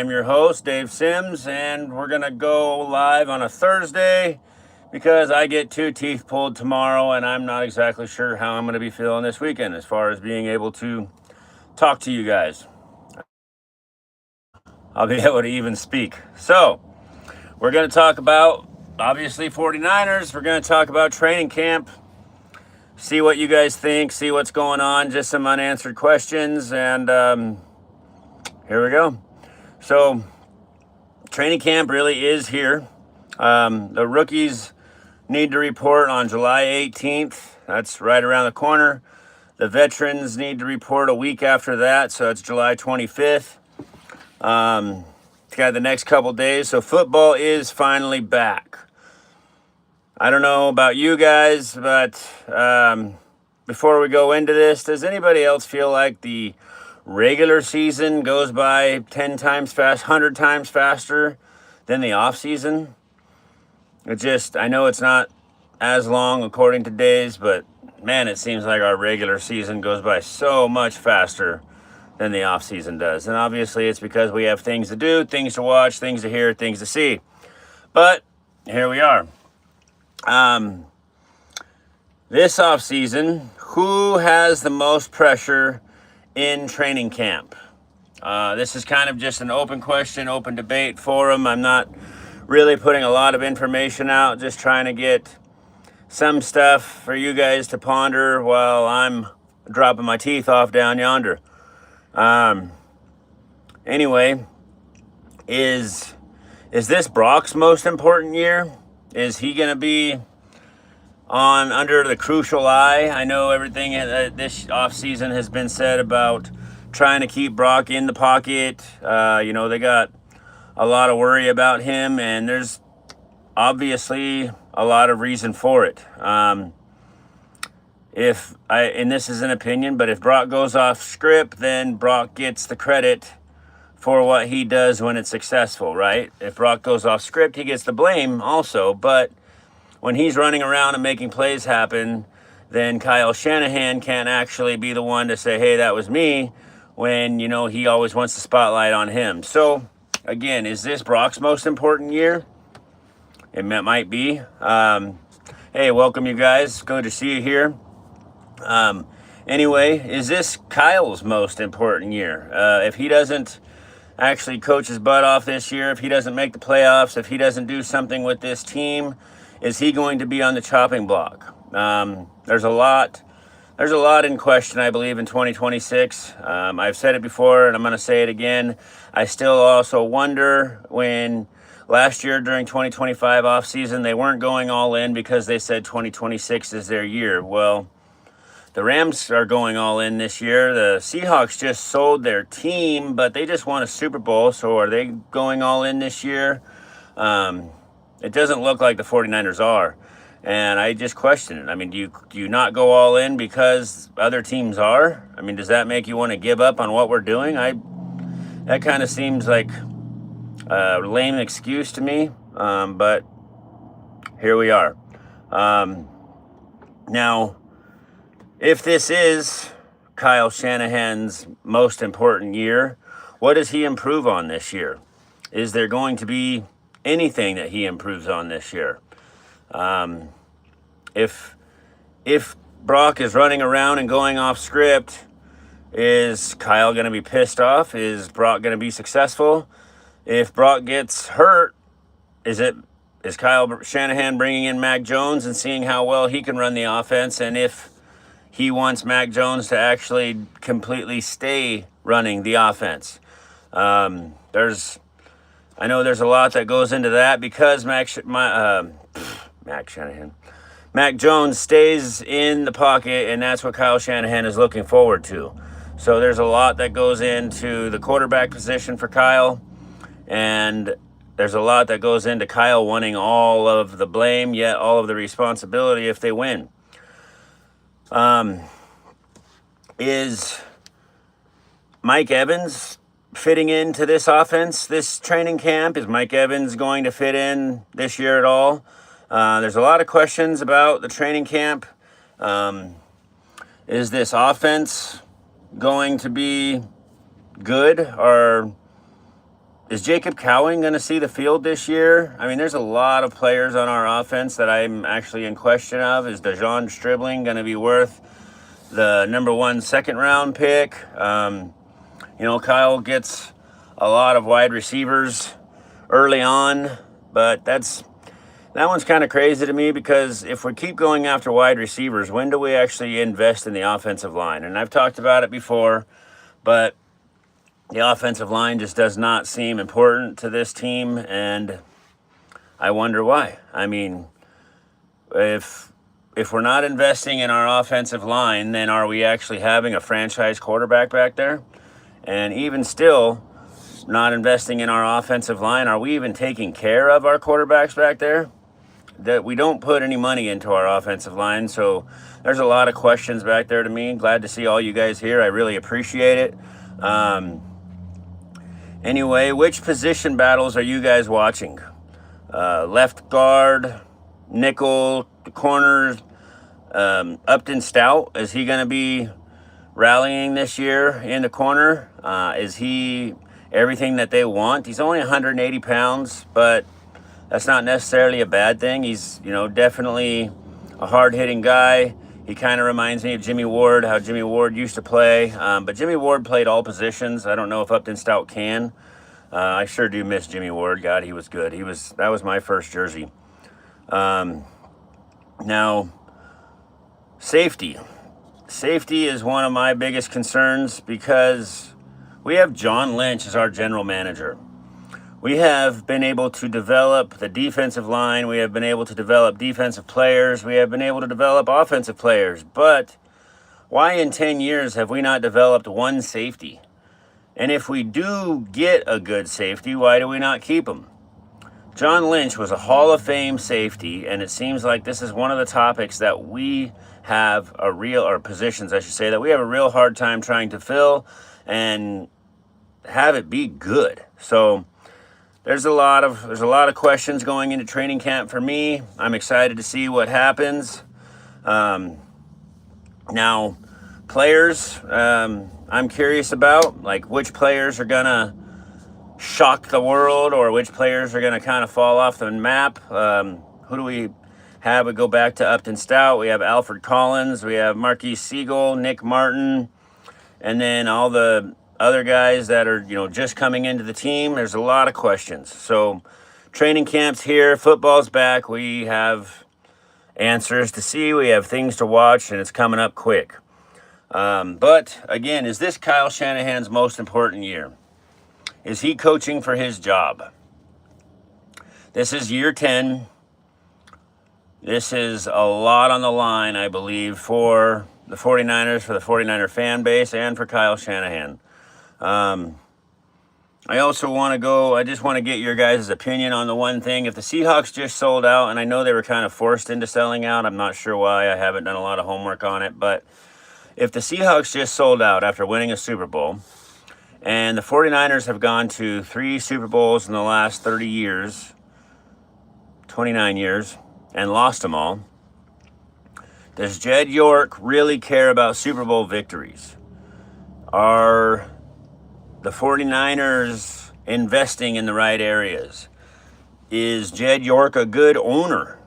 am your host, Dave Sims, and we're going to go live on a Thursday because I get 2 teeth pulled tomorrow, and I'm not exactly sure how I'm going to be feeling this weekend as far as being able to talk to you guys. I'll be able to even speak. So, we're going to talk about, obviously, 49ers. We're going to talk about training camp, see what you guys think, see what's going on, just some unanswered questions, and here we go. So, training camp really is here. The rookies need to report on July 18th. That's right around the corner. The veterans need to report a week after that, so it's July 25th. It's got the next couple days, so football is finally back. I don't know about you guys, but before we go into this, does anybody else feel like the regular season goes by 10 times fast, 100 times faster than the off season? I know it's not as long according to days, but man, it seems like our regular season goes by so much faster than the off season does. And obviously it's because we have things to do, things to watch, things to hear, things to see. But here we are. This off season, who has the most pressure in training camp? This is kind of just an open question, open debate forum. I'm not really putting a lot of information out, just trying to get some stuff for you guys to ponder while I'm dropping my teeth off down yonder. Anyway, is this Brock's most important year? Is he going to be under the crucial eye? I know everything this offseason has been said about trying to keep Brock in the pocket. They got a lot of worry about him, and there's obviously a lot of reason for it. And this is an opinion, but if Brock goes off script, then Brock gets the credit for what he does when it's successful, right? If Brock goes off script, he gets the blame also, but when he's running around and making plays happen, then Kyle Shanahan can't actually be the one to say, hey, that was me, when, he always wants the spotlight on him. So, again, is this Brock's most important year? It might be. Hey, welcome you guys. Good to see you here. Anyway, is this Kyle's most important year? If he doesn't actually coach his butt off this year, if he doesn't make the playoffs, if he doesn't do something with this team, is he going to be on the chopping block? There's a lot in question, I believe, in 2026. I've said it before, and I'm going to say it again. I still also wonder when last year during 2025 offseason, they weren't going all in because they said 2026 is their year. Well, the Rams are going all in this year. The Seahawks just sold their team, but they just won a Super Bowl. So are they going all in this year? It doesn't look like the 49ers are. And I just question it. I mean, do you not go all in because other teams are? I mean, does that make you want to give up on what we're doing? That kind of seems like a lame excuse to me. But here we are. Now, if this is Kyle Shanahan's most important year, what does he improve on this year? Is there going to be anything that he improves on this year? If Brock is running around and going off script, is Kyle going to be pissed off? Is Brock going to be successful? If Brock gets hurt, is Kyle Shanahan bringing in Mac Jones and seeing how well he can run the offense? And if he wants Mac Jones to actually completely stay running the offense. I know there's a lot that goes into that because Mac Jones stays in the pocket, and that's what Kyle Shanahan is looking forward to. So there's a lot that goes into the quarterback position for Kyle, and there's a lot that goes into Kyle wanting all of the blame, yet all of the responsibility if they win. Is Mike Evans fitting into this offense, this training camp? Is Mike Evans going to fit in this year at all? There's a lot of questions about the training camp. Is this offense going to be good, or is Jacob Cowing going to see the field this year? I mean, there's a lot of players on our offense that I'm actually in question of. Is Dejon Stribling going to be worth the number 1 second round pick? Kyle gets a lot of wide receivers early on, but that one's kind of crazy to me, because if we keep going after wide receivers, when do we actually invest in the offensive line? And I've talked about it before, but the offensive line just does not seem important to this team, and I wonder why. I mean, if we're not investing in our offensive line, then are we actually having a franchise quarterback back there? And even still, not investing in our offensive line, are we even taking care of our quarterbacks back there? That we don't put any money into our offensive line, so there's a lot of questions back there to me. Glad to see all you guys here. I really appreciate it. Anyway, which position battles are you guys watching? Left guard, nickel, the corners. Upton Stout, is he going to be rallying this year in the corner? Is he everything that they want? He's only 180 pounds, but that's not necessarily a bad thing. He's, definitely a hard-hitting guy. He kind of reminds me of Jimmy Ward, how Jimmy Ward used to play. But Jimmy Ward played all positions. I don't know if Upton Stout can. I sure do miss Jimmy Ward. God, he was good. That was my first jersey. Now, safety. Safety is one of my biggest concerns, because we have John Lynch as our general manager. We have been able to develop the defensive line. We have been able to develop defensive players. We have been able to develop offensive players. But why in 10 years have we not developed one safety? And if we do get a good safety, why do we not keep him? John Lynch was a Hall of Fame safety, and it seems like this is one of the topics that we have or positions, I should say, that we have a real hard time trying to fill and have it be good. So there's a lot of questions going into training camp for me. I'm excited to see what happens. Now, players, I'm curious about, like, which players are gonna shock the world, or which players are gonna kind of fall off the map. Who do we have? We go back to Upton Stout. We have Alfred Collins. We have Marquise Siegel, Nick Martin, and then all the other guys that are, just coming into the team. There's a lot of questions. So training camp's here, football's back. We have answers to see, we have things to watch, and it's coming up quick. But again, is this Kyle Shanahan's most important year? Is he coaching for his job? This is year 10. This is a lot on the line, I believe, for the 49ers, for the 49er fan base, and for Kyle Shanahan. I just want to get your guys' opinion on the one thing. If the Seahawks just sold out, and I know they were kind of forced into selling out, I'm not sure why. I haven't done a lot of homework on it, but if the Seahawks just sold out after winning a Super Bowl, and the 49ers have gone to 3 Super Bowls in the last 30 years, 29 years, and lost them all, does Jed York really care about Super Bowl victories? Are the 49ers investing in the right areas? Is Jed York a good owner?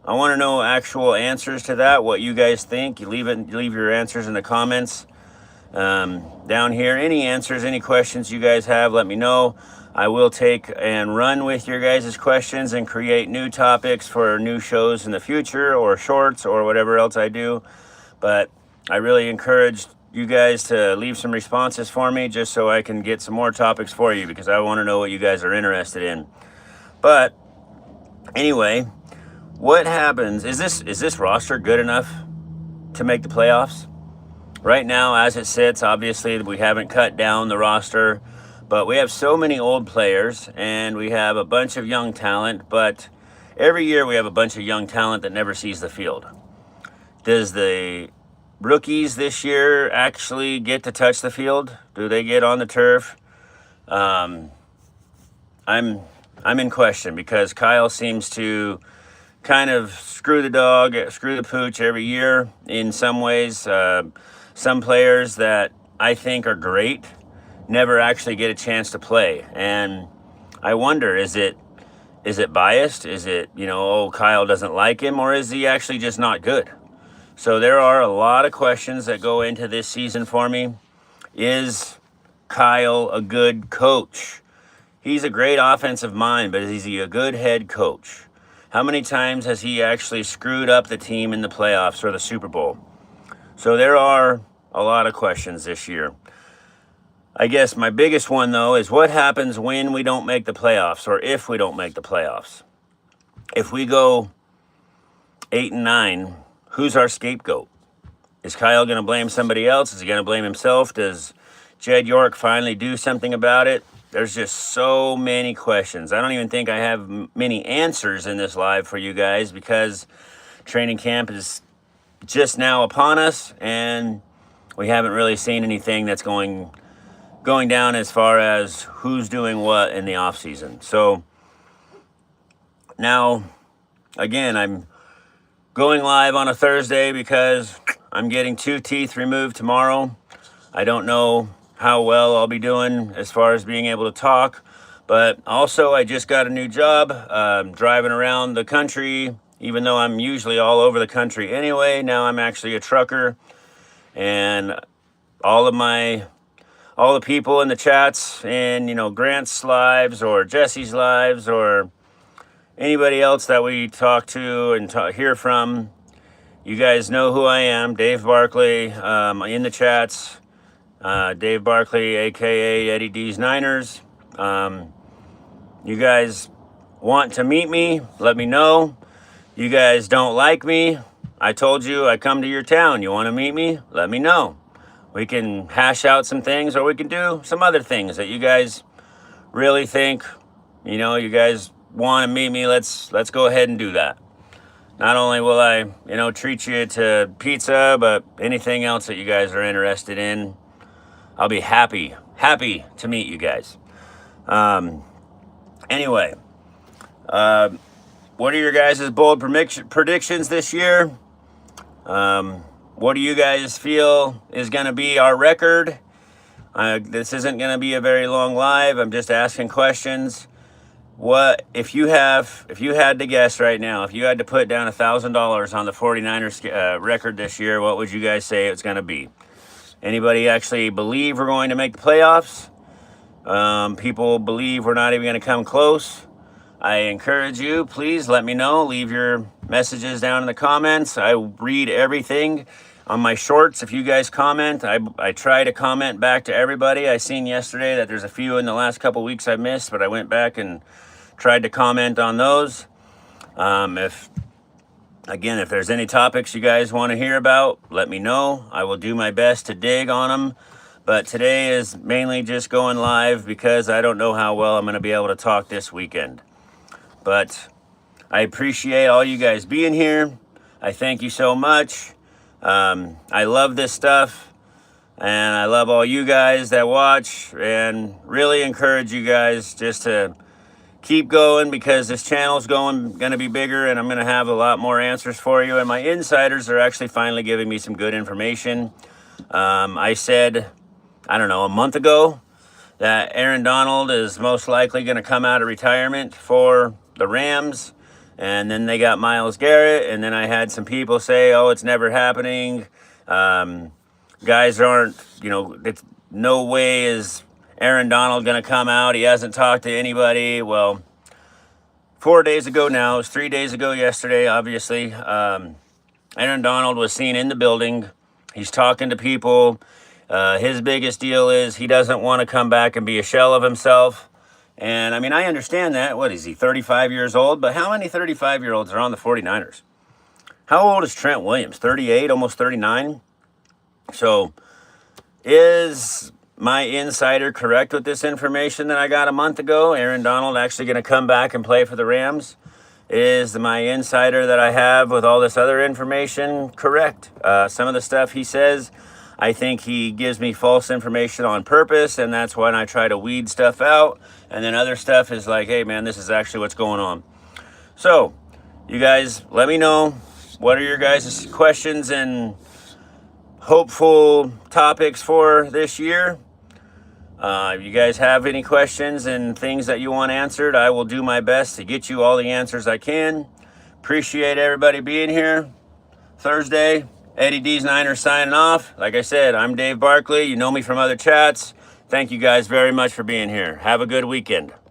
I want to know actual answers to that, what you guys think. You leave your answers in the comments down here. Any answers, any questions you guys have, let me know. I will take and run with your guys' questions and create new topics for new shows in the future, or shorts, or whatever else I do. But I really encourage you guys to leave some responses for me, just so I can get some more topics for you, because I want to know what you guys are interested in. But anyway, what happens? Is this roster good enough to make the playoffs? Right now, as it sits, obviously we haven't cut down the roster, but we have so many old players, and we have a bunch of young talent, but every year we have a bunch of young talent that never sees the field. Does the rookies this year actually get to touch the field? Do they get on the turf? I'm in question, because Kyle seems to kind of screw the pooch every year in some ways. Some players that I think are great never actually get a chance to play. And I wonder, is it biased? Is it, oh, Kyle doesn't like him, or is he actually just not good? So there are a lot of questions that go into this season for me. Is Kyle a good coach? He's a great offensive mind, but is he a good head coach? How many times has he actually screwed up the team in the playoffs or the Super Bowl? So there are a lot of questions this year. I guess my biggest one, though, is what happens when we don't make the playoffs, or if we don't make the playoffs. If we go 8-9, who's our scapegoat? Is Kyle going to blame somebody else? Is he going to blame himself? Does Jed York finally do something about it? There's just so many questions. I don't even think I have many answers in this live for you guys, because training camp is just now upon us, and we haven't really seen anything that's going down as far as who's doing what in the off season. So now, again, I'm going live on a Thursday because I'm getting 2 teeth removed tomorrow. I don't know how well I'll be doing as far as being able to talk, but also I just got a new job, driving around the country. Even though I'm usually all over the country anyway, now I'm actually a trucker, and all the people in the chats and, Grant's lives or Jesse's lives or anybody else that we talk to and hear from, you guys know who I am, Dave Barkley, in the chats, Dave Barkley, aka Eddie D's Niners. You guys want to meet me, let me know. You guys don't like me, I told you I come to your town. You want to meet me? Let me know. We can hash out some things, or we can do some other things that you guys really think, you guys want to meet me. Let's go ahead and do that. Not only will I, treat you to pizza, but anything else that you guys are interested in, I'll be happy to meet you guys. Anyway, what are your guys' bold predictions this year? What do you guys feel is going to be our record? This isn't going to be a very long live. I'm just asking questions. What if you had to guess right now, if you had to put down $1,000 on the 49ers record this year, what would you guys say it's going to be? Anybody actually believe we're going to make the playoffs? People believe we're not even going to come close. I encourage you, please let me know. Leave your messages down in the comments. I read everything on my shorts. If you guys comment, I try to comment back to everybody. I seen yesterday that there's a few in the last couple weeks I missed, but I went back and tried to comment on those. If there's any topics you guys want to hear about, let me know. I will do my best to dig on them. But today is mainly just going live because I don't know how well I'm going to be able to talk this weekend. But I appreciate all you guys being here. I thank you so much. I love this stuff, and I love all you guys that watch, and really encourage you guys just to keep going, because this channel's going to be bigger, and I'm going to have a lot more answers for you. And my insiders are actually finally giving me some good information. I said, I don't know, a month ago that Aaron Donald is most likely going to come out of retirement for the Rams, and then they got Myles Garrett, and then I had some people say, oh, it's never happening. Guys aren't, it's no way is Aaron Donald going to come out. He hasn't talked to anybody. Well, 4 days ago now, it was 3 days ago yesterday, obviously, Aaron Donald was seen in the building. He's talking to people. His biggest deal is he doesn't want to come back and be a shell of himself. And, I understand that. What is he, 35 years old? But how many 35-year-olds are on the 49ers? How old is Trent Williams? 38, almost 39? So, is my insider correct with this information that I got a month ago? Aaron Donald actually going to come back and play for the Rams? Is my insider that I have with all this other information correct? Some of the stuff he says, I think he gives me false information on purpose, and that's when I try to weed stuff out. And then other stuff is like, hey, man, this is actually what's going on. So, you guys, let me know. What are your guys' questions and hopeful topics for this year? If you guys have any questions and things that you want answered, I will do my best to get you all the answers I can. Appreciate everybody being here. Thursday, Eddie D's Niners signing off. Like I said, I'm Dave Barkley. You know me from other chats. Thank you guys very much for being here. Have a good weekend.